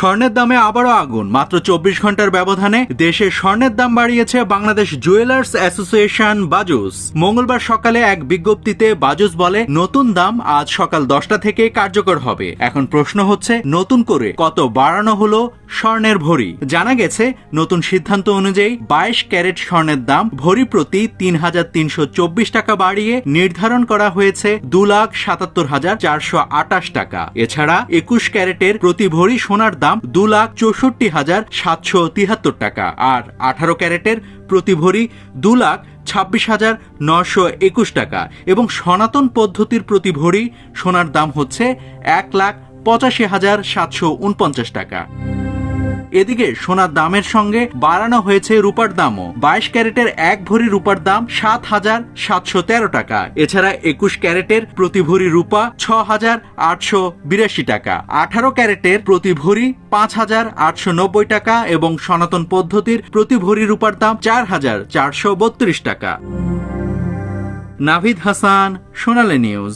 স্বর্ণের দামে আবারও আগুন। মাত্র 24 ঘন্টার ব্যবধানে দেশে স্বর্ণের দাম বাড়িয়েছে বাংলাদেশ জুয়েলার্স অ্যাসোসিয়েশন বাজুস। মঙ্গলবার সকালে এক বিজ্ঞপ্তিতে বাজুস বলে, নতুন দাম আজ সকাল 10টা থেকে কার্যকর হবে। এখন প্রশ্ন হচ্ছে, নতুন করে কত বাড়ানো হলো স্বর্ণের ভরি? জানা গেছে, নতুন সিদ্ধান্ত অনুযায়ী 22 ক্যারেট স্বর্ণের দাম ভরি প্রতি 3,324 টাকা বাড়িয়ে নির্ধারণ করা হয়েছে 2,77,428 টাকা। এছাড়া 21 ক্যারেটের প্রতি ভরি সোনার দাম 2,64,773 টাকা আর 18 ক্যারেটের প্রতি ভরি 2,26,921 টাকা এবং সনাতন পদ্ধতির প্রতি ভরি সোনার দাম হচ্ছে 1,85,749 টাকা। এদিকে সোনার দামের সঙ্গে বাড়ানো হয়েছে রূপার দামও। 22 ক্যারেটের এক ভরি রূপার দাম 7,713 টাকা। এছাড়া 21 ক্যারেটের প্রতি ভরি রূপা 6,882 টাকা, 18 ক্যারেটের প্রতি ভরি 5,890 টাকা এবং সনাতন পদ্ধতির প্রতি ভরি রূপার দাম 4,432 টাকা। নাভিদ হাসান, সোনালী নিউজ।